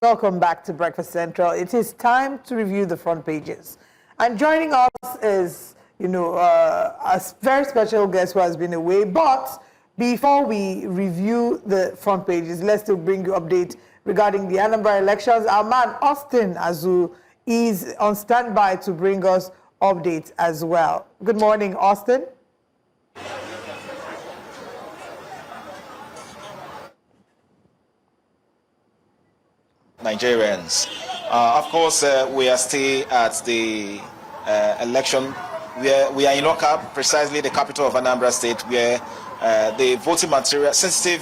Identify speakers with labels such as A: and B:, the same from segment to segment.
A: Welcome back to Breakfast Central. It is time to review the front pages. And joining us is, a very special guest who has been away. But before we review the front pages, let's still bring you update regarding the Anambra elections. Our man, Austin Azu, is on standby to bring us updates as well. Good morning, Austin.
B: Nigerians. Of course, we are still at the election where we are in Bloc, precisely the capital of Anambra State, where the voting material, sensitive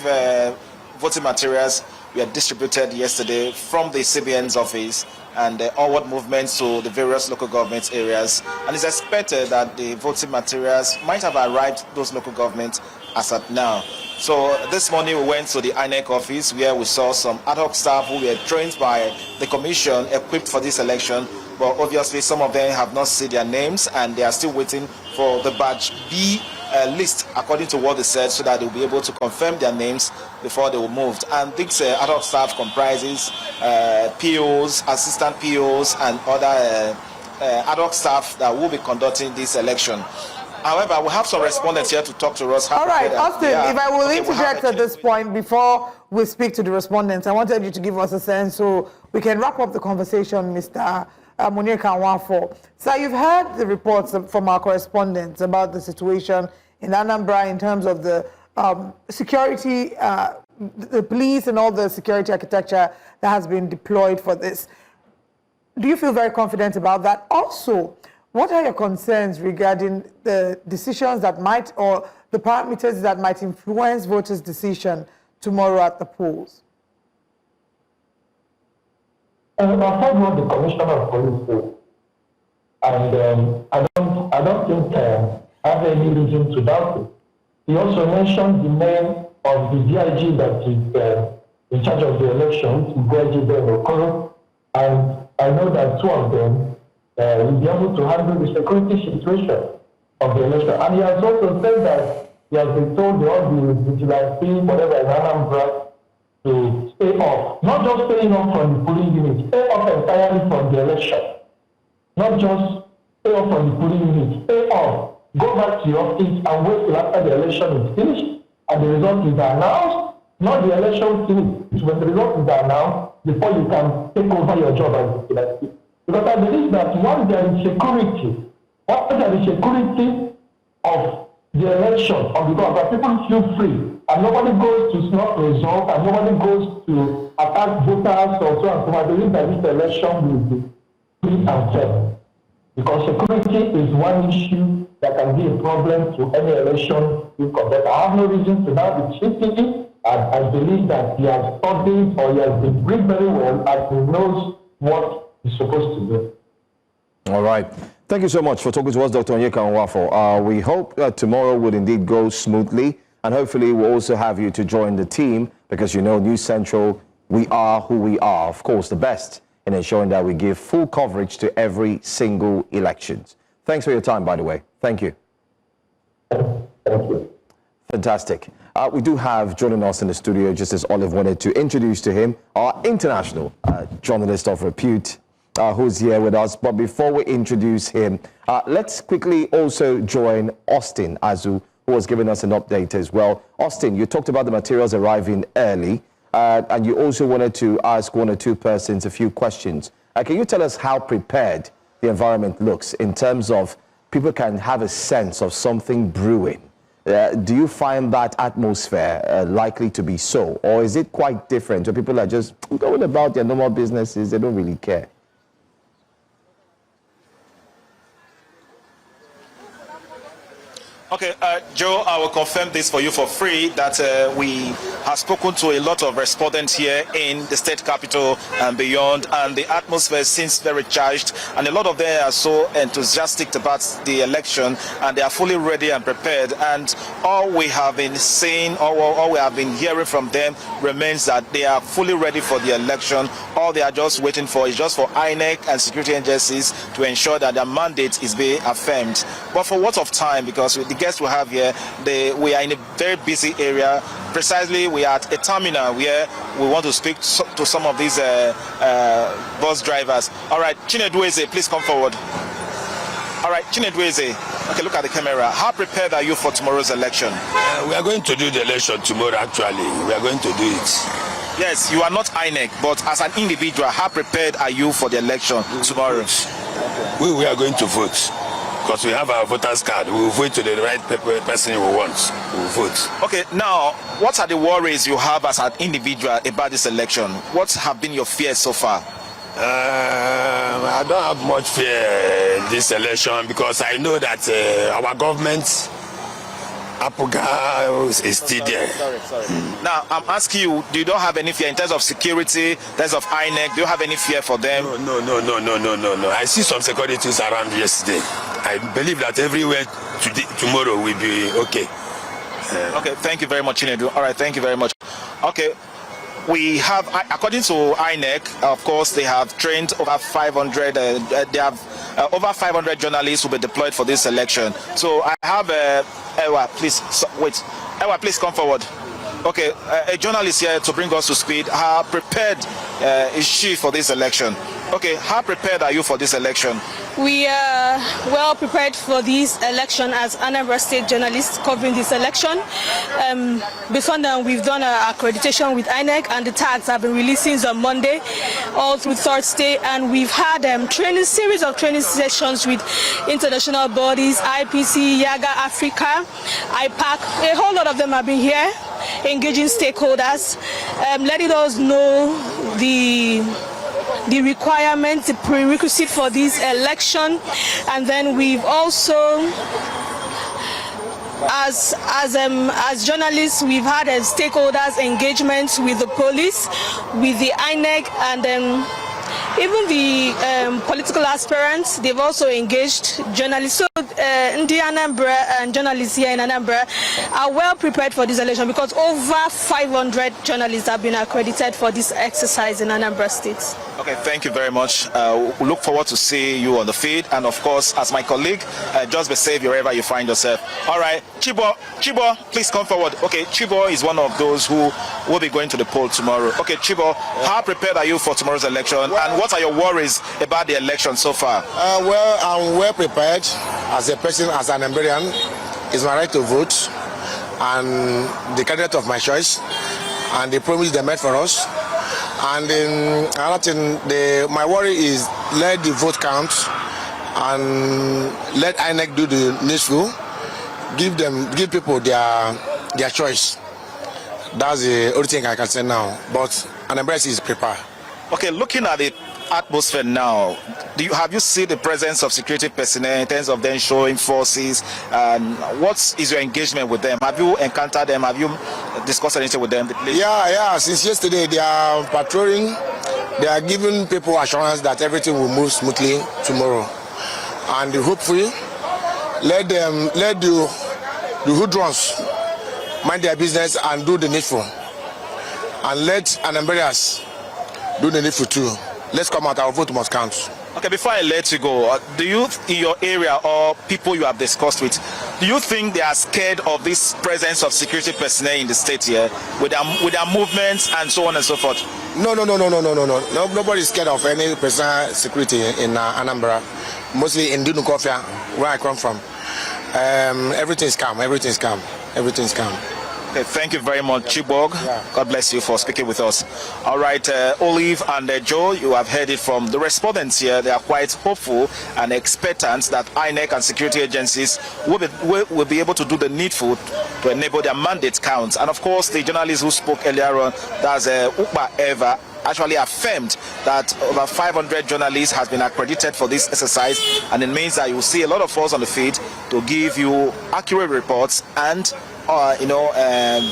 B: voting materials were distributed yesterday from the CBN's office and onward movements to the various local government areas. And it's expected that the voting materials might have arrived those local governments as at now. So this morning we went to the INEC office where we saw some ad hoc staff who were trained by the commission, equipped for this election. But obviously some of them have not seen their names and they are still waiting for the batch B list, according to what they said, so that they'll be able to confirm their names before they will move. And this ad hoc staff comprises POs, assistant POs, and other ad hoc staff that will be conducting this election. However, we have some respondents here to talk to us.
A: All right, Austin, if I will interject at this point before we speak to the respondents, I wanted you to give us a sense so we can wrap up the conversation, Mr. Munir Kanwafo. So you've heard the reports from our correspondents about the situation in Anambra in terms of the security, the police and all the security architecture that has been deployed for this. Do you feel very confident about that? Also, what are your concerns regarding the decisions that might, or the parameters that might influence voters' decision tomorrow at the polls?
C: I've heard what the Commissioner of Police said, and I don't think I have any reason to doubt it. He also mentioned the name of the DIG that is in charge of the elections, DIG Okoro, and I know that two of them will be able to handle the security situation of the election. And he has also said that he has been told all the vigilantes, whatever in Anambra, to stay off. Not just staying off from the polling unit, stay off entirely from the election. Not just stay off from the polling unit, stay off. Go back to your office and wait till after the election is finished and the result is announced. Not the election finished. When the result is announced, before you can take over your job as vigilante. Because I believe that once there is security, of the election, of the government, people feel free, and nobody goes to snub results, and nobody goes to attack voters or so and so. I believe that this election will be free and fair. Because security is one issue that can be a problem to any election you conduct. I have no reason to now be cheating it, and I believe that he has studied or he has been briefed very well, and he knows what supposed to do.
D: All right. Thank you so much for talking to us, Dr. Munir Kanwafo. We hope that tomorrow would indeed go smoothly, and hopefully we'll also have you to join the team because, News Central, we are who we are. Of course, the best in ensuring that we give full coverage to every single elections. Thanks for your time, by the way. Thank you.
C: Thank you.
D: Fantastic. We do have joining us in the studio, just as Olive wanted to introduce to him, our international journalist of repute, who's here with us. But before we introduce him, let's quickly also join Austin Azu, who was giving us an update as well. Austin, you talked about the materials arriving early, and you also wanted to ask one or two persons a few questions. Can you tell us how prepared the environment looks in terms of people can have a sense of something brewing? Do you find that atmosphere likely to be so? Or is it quite different where people are just going about their normal businesses, they don't really care?
B: Okay, Joe, I will confirm this for you for free that we have spoken to a lot of respondents here in the state capital and beyond, and the atmosphere seems very charged, and a lot of them are so enthusiastic about the election, and they are fully ready and prepared. And all we have been saying, all we have been hearing from them remains that they are fully ready for the election. All they are just waiting for is just for INEC and security agencies to ensure that their mandate is being affirmed. But for what of time? Because with the guests we have here, we are in a very busy area. Precisely, we are at a terminal where we want to speak to some of these bus drivers. All right, Chinedueze, please come forward. All right, Chinedueze, okay, look at the camera. How prepared are you for tomorrow's election?
E: We are going to do the election tomorrow, actually. We are going to do it.
B: Yes, you are not INEC, but as an individual, how prepared are you for the election tomorrow?
E: We are going to vote because we have our voters card. We will vote to the right person we want. We will vote.
B: Okay, now, what are the worries you have as an individual about this election? What have been your fears so far?
E: I don't have much fear in this election because I know that our government Apuga is still there.
B: Sorry. Now, I'm asking you, do you don't have any fear in terms of security, in terms of INEC? Do you have any fear for them?
E: No. I see some securities around yesterday. I believe that everywhere tomorrow will be okay.
B: Okay, thank you very much, Chinedu. All right, thank you very much. Okay, we have, according to INEC, of course, they have trained over 500, they have over 500 journalists who will be deployed for this election. So I have, Ewa, please, wait. Ewa, please come forward. Okay, a journalist here to bring us to speed. How prepared is she for this election? Okay, how prepared are you for this election?
F: We are well prepared for this election as Anambra State journalists covering this election. Before now, we've done our accreditation with INEC, and the tags have been released since on Monday, all through Thursday, and we've had series of training sessions with international bodies, IPC, Yaga Africa, IPAC. A whole lot of them have been here, engaging stakeholders, letting us know the requirements, the prerequisite for this election. And then we've also, as journalists, we've had stakeholders engagements with the police, with the INEC, and even the political aspirants. They've also engaged journalists. So the Anambra and journalists here in Anambra are well prepared for this election because over 500 journalists have been accredited for this exercise in Anambra State.
B: Okay, thank you very much. We look forward to see you on the feed, and of course, as my colleague, just be safe wherever you find yourself. All right, Chibo, please come forward. Okay, Chibo is one of those who will be going to the poll tomorrow. Okay, Chibo, how prepared are you for tomorrow's election, and what are your worries about the election so far?
G: Well, I'm well prepared as a person, as an Anambrian. It's my right to vote, and the candidate of my choice, and the promise they made for us. And another thing, my worry is let the vote count and let INEC do the needful. Give people their choice. That's the only thing I can say now. But Anambra is prepared.
B: Okay, looking at the atmosphere now, have you seen the presence of security personnel in terms of them showing forces? What is your engagement with them? Have you encountered them? Have you discussed anything with them?
G: Yeah. Since yesterday, they are patrolling. They are giving people assurance that everything will move smoothly tomorrow. And hopefully, let the hoodlums mind their business and do the needful. And let Anambrians do the needful too. Let's come out, our vote must count.
B: Okay, before I let you go, do you, in your area or people you have discussed with, do you think they are scared of this presence of security personnel in the state here, with their movements and so on and so forth?
G: No. Nobody is scared of any personal security in Anambra. Mostly in Dunukofia, where I come from. Everything is calm.
B: Okay, thank you very much, Chibok. Yeah. God bless you for speaking with us. All right, Olive and Joe, you have heard it from the respondents here. They are quite hopeful and expectant that INEC and security agencies will be able to do the needful to enable their mandate counts. And of course, the journalist who spoke earlier on, that's Ukba Eva, actually affirmed that over 500 journalists has been accredited for this exercise, and it means that you will see a lot of us on the feed to give you accurate reports and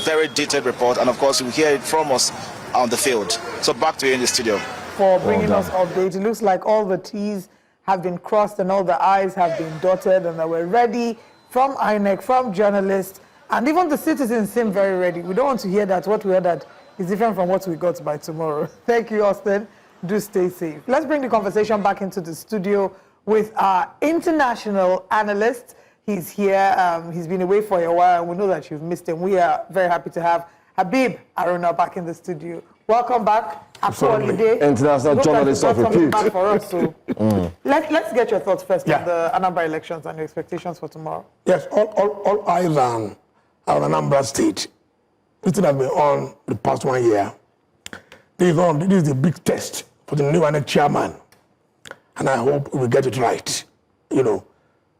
B: very detailed report, and of course you hear it from us on the field. So back to you in the studio.
A: For bringing us updates. It looks like all the T's have been crossed and all the I's have been dotted, and that we're ready from INEC, from journalists, and even the citizens seem very ready. We don't want to hear that what we heard that is different from what we got by tomorrow. Thank you, Austin. Do stay safe. Let's bring the conversation back into the studio with our international analyst. He's here. He's been away for a while, and we know that you've missed him. We are very happy to have Habib Aruna back in the studio. Welcome back. After holiday.
D: International journalist of repute.
A: Back for us, so let's get your thoughts first on the Anambra elections and your expectations for tomorrow.
H: Yes, all eyes on Anambra State. This has been on the past 1 year. This is the big test for the new INEC chairman, and I hope we will get it right. You know,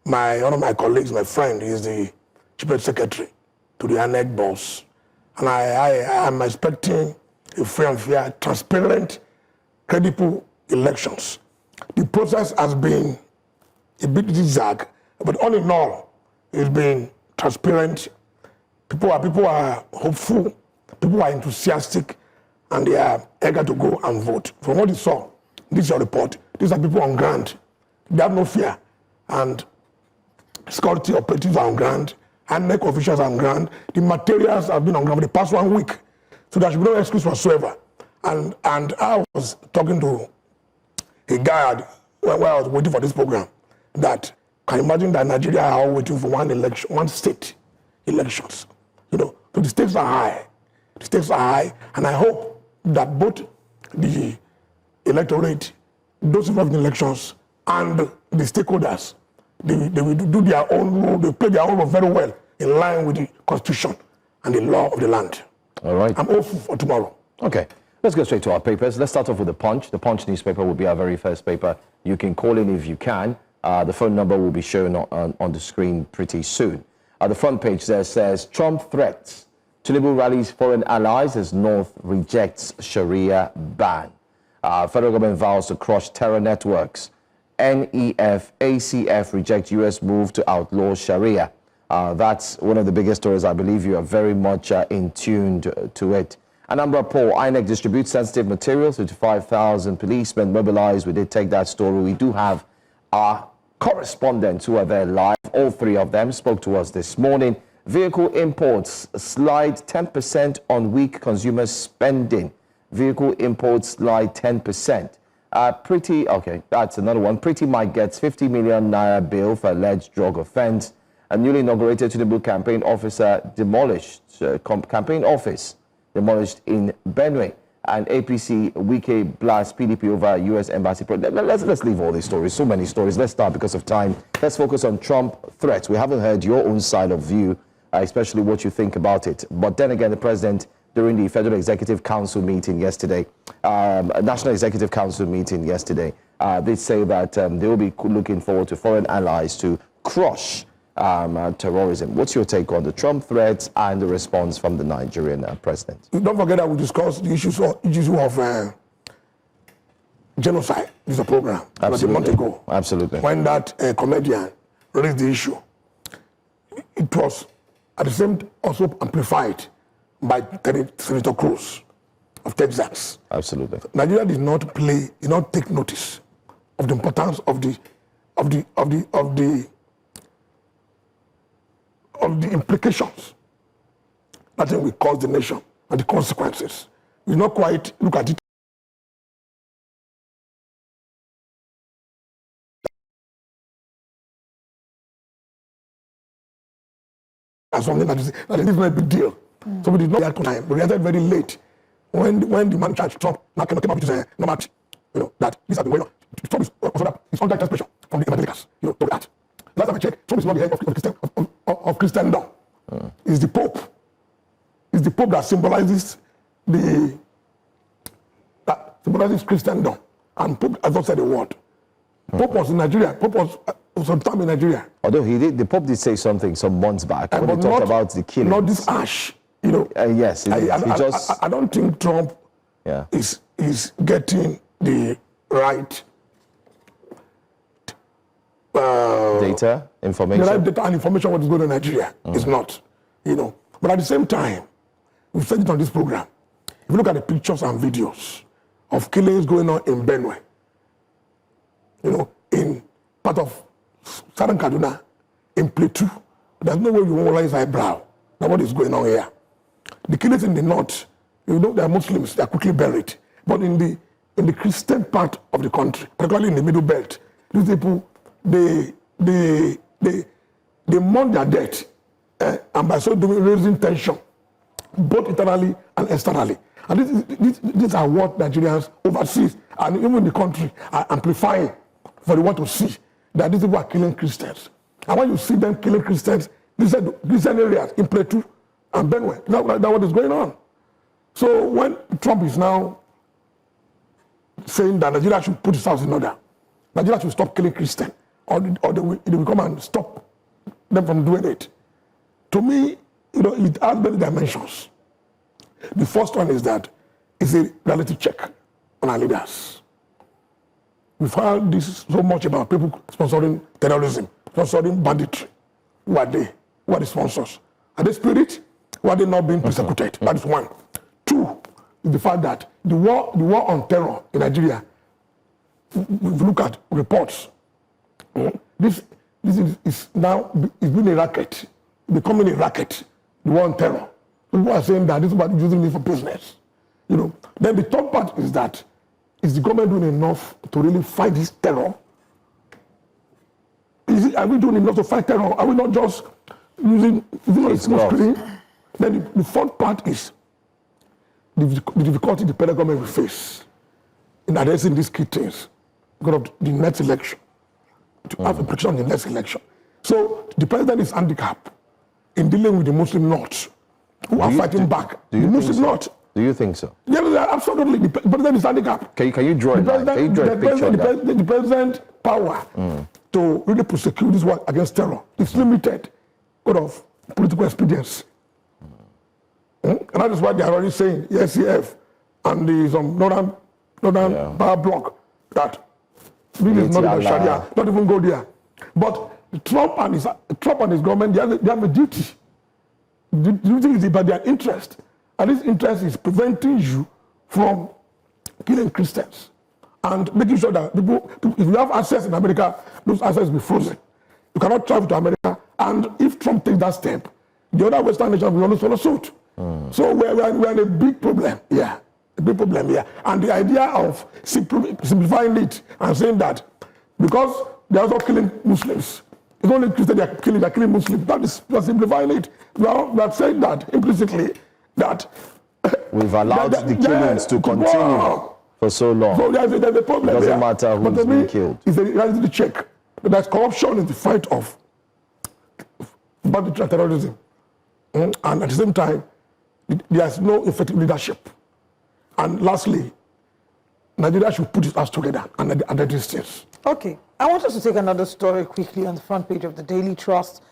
H: one of my colleagues, my friend, is the chief secretary to the INEC boss, and I am expecting a free and fair, transparent, credible elections. The process has been a bit zigzag, but all in all, it's been transparent. People are hopeful, people are enthusiastic, and they are eager to go and vote. From what you saw, this is your report. These are people on ground. They have no fear, and security operatives are on ground, and NEC officials are on ground. The materials have been on ground for the past 1 week. So there should be no excuse whatsoever. And I was talking to a guy while I was waiting for this program that can imagine that Nigeria are waiting for one state elections. You know, so the stakes are high. The stakes are high, and I hope that both the electorate, those involved in elections, and the stakeholders, they will do their own role, they play their own role very well in line with the Constitution and the law of the land.
D: All right.
H: I'm hopeful for tomorrow.
D: Okay. Let's go straight to our papers. Let's start off with the Punch. The Punch newspaper will be our very first paper. You can call in if you can. The phone number will be shown on the screen pretty soon. The front page there says, Trump threats. Tinubu rallies foreign allies as North rejects Sharia ban. Federal government vows to crush terror networks. NEF, ACF reject U.S. move to outlaw Sharia. That's one of the biggest stories. I believe you are very much in tune to it. Anambra poll, INEC distributes sensitive materials. 55,000 policemen mobilized. We did take that story. We do have our correspondents who are there live. All three of them spoke to us this morning. Vehicle imports slide 10% on weak consumer spending. Vehicle imports slide 10%. Okay, that's another one. Pretty Mike gets 50 million naira bail for alleged drug offense. A newly inaugurated Tinubu campaign officer demolished, campaign office demolished in Benue. And APC Wike blasts PDP over U.S. embassy. Let's leave all these stories. So many stories. Let's start because of time. Let's focus on Trump threats. We haven't heard your own side of view, especially what you think about it. But then again, the president, during the Federal Executive Council meeting yesterday, National Executive Council meeting yesterday, they say that they will be looking forward to foreign allies to crush terrorism. What's your take on the Trump threats and the response from the Nigerian president?
H: Don't forget that we discussed the issue of genocide. This is a program.
D: Absolutely.
H: A month ago.
D: Absolutely.
H: When that comedian raised the issue, it was at the same time also amplified by Senator Cruz of Texas.
D: Absolutely.
H: Nigeria did not take notice of the importance of the implications that will cause the nation and the consequences. We did not quite look at it as something that is not a big deal. So we did not have time. We reacted very late when the man charged Trump now came up with his number, that this has been going on. Trump is also that it's under pressure from the evangelicals, to that. Last time I checked, Trump is not the head of Christendom. It's the Pope. It's the Pope that symbolizes Christendom. And Pope has not said a word. Pope was in Nigeria. Pope was some time in Nigeria.
D: Although the Pope did say something some months back when he talked about the killing.
H: Not this ash,
D: Yes,
H: I don't think Trump is getting the right
D: data, information.
H: The right data and information what is going on in Nigeria is not, But at the same time, we've said it on this program. If you look at the pictures and videos of killings going on in Benue, in part of Southern Kaduna, in Plateau, there's no way we won't raise eyebrow. Now what is going on here? The killings in the north, they are Muslims, they are quickly buried. But in the Christian part of the country, particularly in the Middle Belt, these people, they they mourn their death, and by so doing, raising tension, both internally and externally. And these are what Nigerians overseas and even the country are amplifying for the world to see that these people are killing Christians. And when you see them killing Christians, these are Christian areas in Plateau and Benue. That's what is going on. So when Trump is now saying that Nigeria should put its house in order, Nigeria should stop killing Christians, or they will come and stop them from doing it. To me, it has many dimensions. The first one is that it's a reality check on our leaders. We've heard this so much about people sponsoring terrorism, sponsoring banditry. Who are they? Who are the sponsors? Are they spirit? Who are they not being persecuted? That is one. Two is the fact that the war on terror in Nigeria, if you look at reports, this is now being a racket, becoming a racket, the war on terror. People are saying that this is about using it for business. Then the third part is that, is the government doing enough to really fight this terror? Are we doing enough to fight terror? Are we not just using a small screen? Then the fourth part is the difficulty the federal government will face in addressing these key things because of the next election, to have a prediction on the next election. So the president is handicapped in dealing with the Muslim North who are fighting back. The Muslim North.
D: Do you think so?
H: Yeah, absolutely. The president is handicapped.
D: Can you draw a line? Can you draw a picture of that?
H: The president's power to really prosecute this war against terror is limited because of political expediency. And that is why they are already saying, the SCF and the Northern Power Bloc, that this is not even Sharia, not even go there. But Trump and his government, they have a duty. The duty is about their interest. And this interest is preventing you from killing Christians and making sure that people, if you have access in America, those access will be frozen. You cannot travel to America. And if Trump takes that step, the other Western nations will always follow suit. So we're in a big problem here. A big problem here. And the idea of simplifying it and saying that because they're also killing Muslims, it's only Christians they're killing Muslims. That is simplifying it. We are saying that implicitly that
D: we've allowed the killings to continue for so long.
H: So there's a problem.
D: It doesn't matter who's being killed.
H: It's a reality check. There's corruption in the fight of banditry and terrorism. And at the same time, there's no effective leadership. And lastly, Nigeria should put its house together and at distance.
A: Okay. I want us to take another story quickly on the front page of the Daily Trust.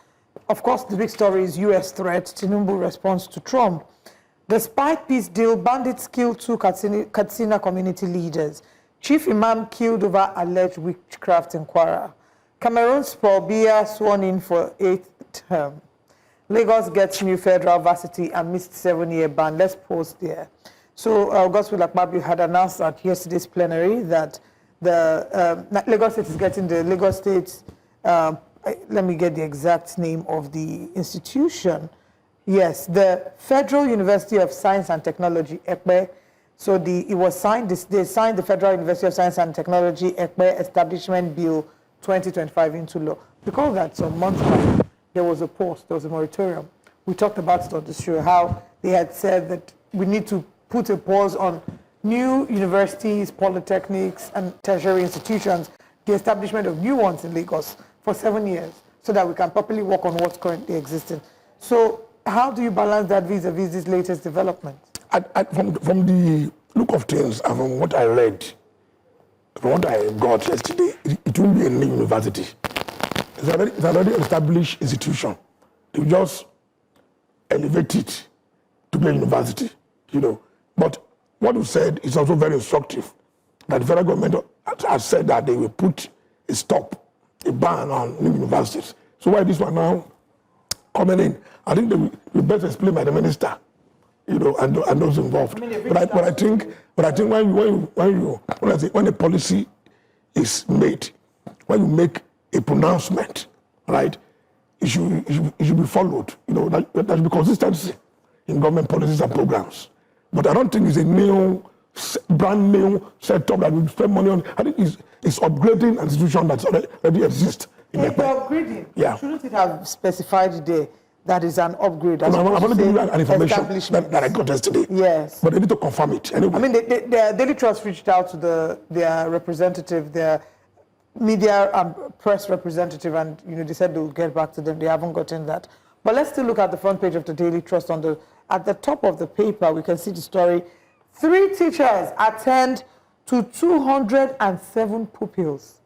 A: Of course, the big story is U.S. threat, Tinubu response to Trump. Despite peace deal, bandits killed two Katsina community leaders. Chief Imam killed over alleged witchcraft in Kwara. Cameroon's Paul Biya sworn in for 8th term. Lagos gets new federal varsity amidst 7-year ban. Let's pause there. So, Gospel Akpabio had announced at yesterday's plenary that the Lagos State is getting the Lagos State, let me get the exact name of the institution. Yes, the Federal University of Science and Technology, EPE. So it was signed, they signed the Federal University of Science and Technology, EPE Establishment Bill 2025 into law. Because that some months back, there was a pause, there was a moratorium. We talked about it on the show, how they had said that we need to put a pause on new universities, polytechnics, and tertiary institutions, the establishment of new ones in Lagos for 7 years, so that we can properly work on what's currently existing. So how do you balance that vis-a-vis this latest development?
H: From the look of things and from what I read, from what I got yesterday, it won't be a new university. It's already an established institution. They just elevate it to be a university, But what you said is also very instructive, that the federal government has said that they will put a ban on new universities. So why this one now coming in? I think they will best explained by the minister, and those involved. But I think when a policy is made, when you make a pronouncement, right, it should be followed. There should be consistency in government policies and programs. But I don't think it's a brand new setup that we spend money on. I think it's upgrading an institution that's already exists
A: If you're upgrading,
H: Yeah.
A: shouldn't it have specified there that is an upgrade? As
H: I'm
A: opposed
H: only
A: to
H: giving
A: say
H: you an information
A: establishment?
H: that I got yesterday.
A: Yes.
H: But they need to confirm it. Anyway.
A: I mean, the Daily Trust reached out to their representative, their media and press representative, and they said they'll get back to them. They haven't gotten that. But let's still look at the front page of the Daily Trust. At the top of the paper, we can see the story. 3 teachers attend to 207 pupils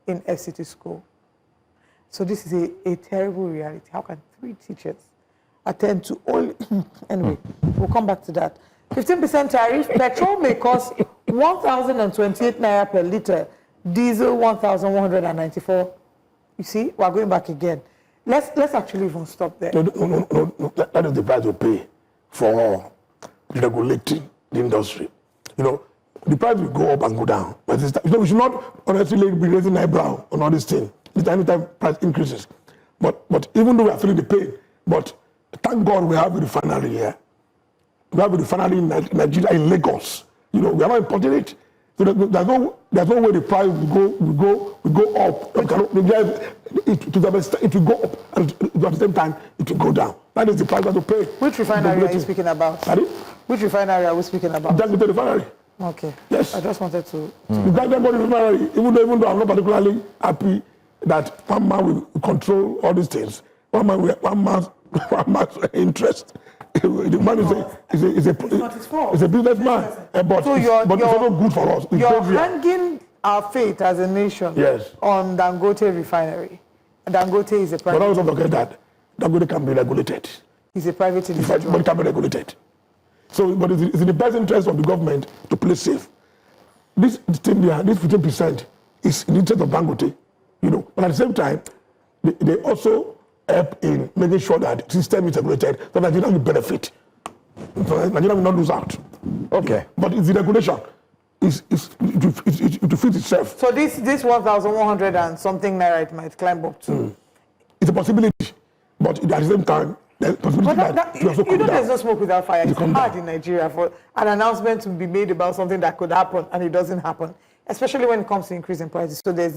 A: in FCT school. So this is a terrible reality. How can 3 teachers attend to only... Anyway, we'll come back to that. 15% tariff. Petrol may cost 1,028 naira per litre. Diesel 1,194. You see, we're going back again. Let's actually even stop there.
H: No. That is the price we pay for regulating the industry. The price will go up and go down. But we should not honestly be raising eyebrow on all these things. Anytime price increases. But even though we are feeling the pain, but thank God we have a refinery here. We have a refinery in Nigeria, in Lagos. We are not importing it. So there's no way the price will go up. It will go up, and at the same time it will go down. That is the price that we pay.
A: Which refinery are you speaking about?
H: Sorry?
A: Which refinery are we speaking about?
H: That's the refinery.
A: Okay.
H: Yes.
A: I just wanted to.
H: The refinery, even though I'm not particularly happy that one man will control all these things. One man's interest. The man is a businessman, but
A: So
H: it's also good for us.
A: You're hanging our fate as a nation
H: Yes.
A: on Dangote refinery. Dangote is a
H: But
A: private.
H: also forget that Dangote can be regulated.
A: He's a private
H: But
A: individual.
H: it can be regulated. So, but it's in the best interest of the government to play safe. This thing here, this 15% is in the interest of Dangote, But at the same time, they also help in making sure that the system is regulated so that Nigeria will benefit. So Nigeria will not lose out.
D: Okay.
H: But it's the regulation. It will fit itself.
A: So this 1,100 and something naira it might climb up to.
H: It's a possibility. But at the same time, there's a possibility that it will also come down.
A: There's no smoke without fire. It's
H: come
A: hard
H: down.
A: in Nigeria for an announcement to be made about something that could happen and it doesn't happen, especially when it comes to increasing prices. So there's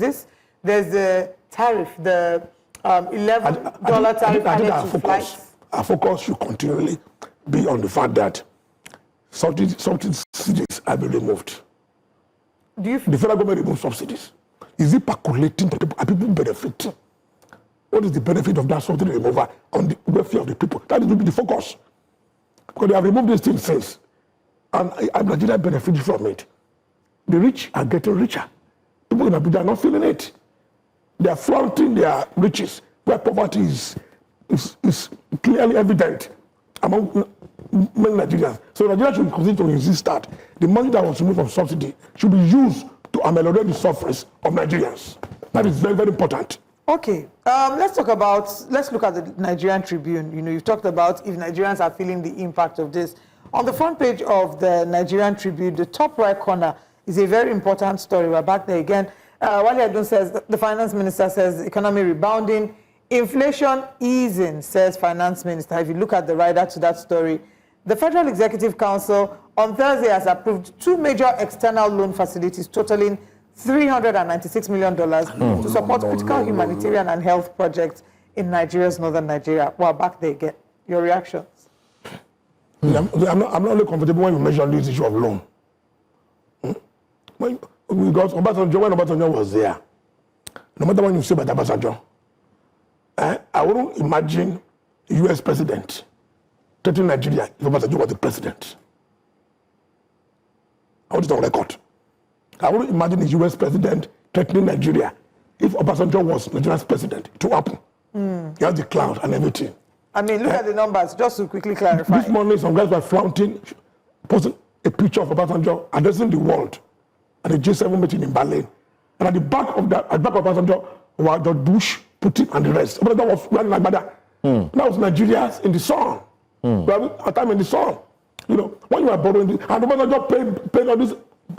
A: the tariff, the $11 tariff added to flights.
H: Our focus should continually be on the fact that subsidies have been removed. The federal government removed subsidies. Is it percolating to people? Are people benefiting? What is the benefit of that subsidy removal on the welfare of the people? That is the focus. Because they have removed these things since. And Nigeria benefits from it. The rich are getting richer. People in Abuja are not feeling it. They are flaunting their riches, where poverty is clearly evident among many Nigerians. So Nigeria should continue to insist that the money that was removed from subsidy should be used to ameliorate the sufferings of Nigerians. That is very, very important.
A: Okay, let's look at the Nigerian Tribune. You've talked about if Nigerians are feeling the impact of this. On the front page of the Nigerian Tribune, the top right corner is a very important story. We're back there again. Wale Adun says, the finance minister says, the economy rebounding, inflation easing, says finance minister. If you look at the rider to that story, the Federal Executive Council on Thursday has approved 2 major external loan facilities totaling $396 million to support critical humanitarian and health projects in Nigeria's northern Nigeria. Well, back there again. Your reactions?
H: I'm not only comfortable when you mention this issue of loan. Because when Obasanjo was there, no matter what you say about Obasanjo, I wouldn't imagine a U.S. president threatening Nigeria if Obasanjo was the president. I want it on record. I wouldn't imagine a U.S. president threatening Nigeria if Obasanjo was Nigeria's president. It will happen. You have the cloud and everything.
A: I mean, look at the numbers, just to quickly clarify.
H: This morning, some guys were flaunting, posting a picture of Obasanjo addressing the world at the G7 meeting in Berlin. And at the back of Obasanjo were George Bush, Putin, and the rest. Obasanjo was wearing like that. That was Nigeria in the sun. We have a time in the sun. When you are borrowing, and Obasanjo paid all this.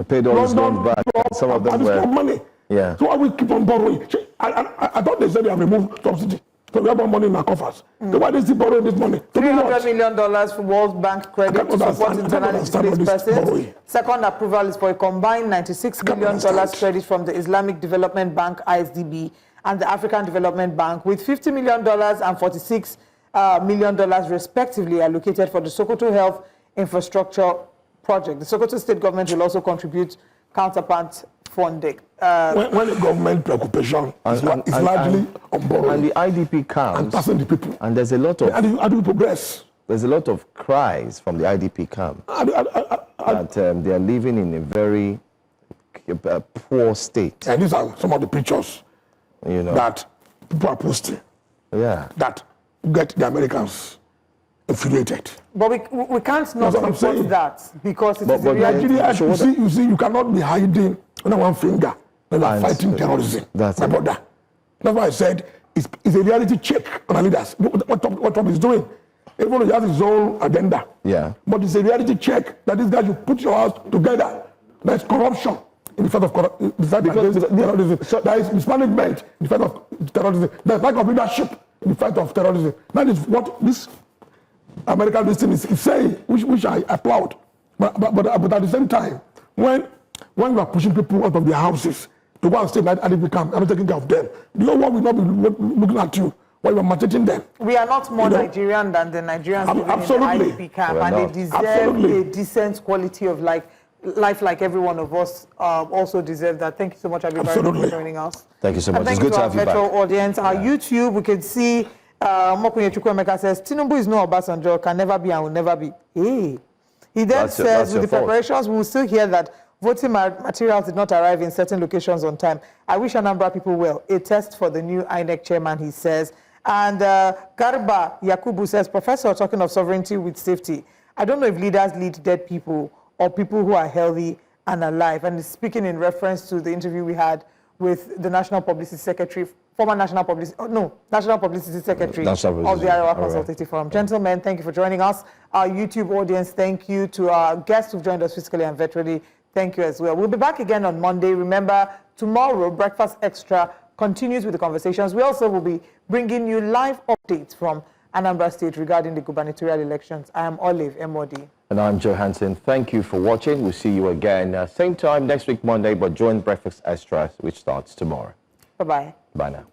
D: Paid all these loans back. Some of them were
H: money.
D: Yeah.
H: So why we keep on borrowing? I thought they said they have removed subsidy. So we have more money in our coffers. So why is he borrowing this money?
A: $300 million for World Bank credit to support internally displaced persons. Second approval is for a combined $96 million credit from the Islamic Development Bank, ISDB, and the African Development Bank, with $50 million and $46 million respectively allocated for the Sokoto Health Infrastructure Project. The Sokoto State government will also contribute counterpart funding.
H: When the government preoccupation is largely on borrowing.
D: And the IDP camps.
H: And passing the people.
D: And there's a lot of...
H: How do we progress?
D: There's a lot of cries from the IDP camp that they are living in a very poor state.
H: And these are some of the pictures that people are posting.
D: Yeah.
H: That get the Americans infuriated.
A: But we can't not report that because it's a reality.
H: You see, you cannot be hiding under one finger when you are fighting terrorism.
D: That's
H: my brother. That's why I said it's a reality check on our leaders. What Trump is doing. Everyone has his own agenda.
D: Yeah.
H: But it's a reality check that these guys, you put your house together. There's corruption in the fight of terrorism. There is mismanagement in the fight of terrorism. There's lack of leadership in the fight of terrorism. That is what this American listening is saying, which I applaud. But at the same time, when you are pushing people out of their houses to go and stay at IDP camp, I'm taking care of them. The whole world will not be looking at you while you are maltreating them.
A: We are not more Nigerian than the Nigerians living in the IDP camp, and they deserve a decent quality of life like every one of us also deserve that. Thank you so much, Habib, for joining us.
D: Thank you so much.
A: And
D: it's good to have you back.
A: Thank you to our virtual audience. Our YouTube, we can see Mokunye Chukwuemeka says, Tinubu is no Obasanjo, can never be and will never be. Hey. He then says, with the preparations, we will still hear that voting materials did not arrive in certain locations on time. I wish Anambra people well. A test for the new INEC chairman, he says. And Garba Yakubu says, Professor, talking of sovereignty with safety, I don't know if leaders lead dead people or people who are healthy and alive. And speaking in reference to the interview we had with the National Publicity Secretary, former National Publicity Secretary of the Iowa Consultative Forum. Gentlemen, thank you for joining us. Our YouTube audience, thank you. To our guests who've joined us physically and virtually, thank you as well. We'll be back again on Monday. Remember, tomorrow, Breakfast Extra continues with the conversations. We also will be bringing you live updates from Anambra State regarding the gubernatorial elections. I am Olive MOD.
D: And I'm Joe Hansen. Thank you for watching. We'll see you again same time next week, Monday, but join Breakfast Extra, which starts tomorrow.
A: Bye-bye.
D: Bye now.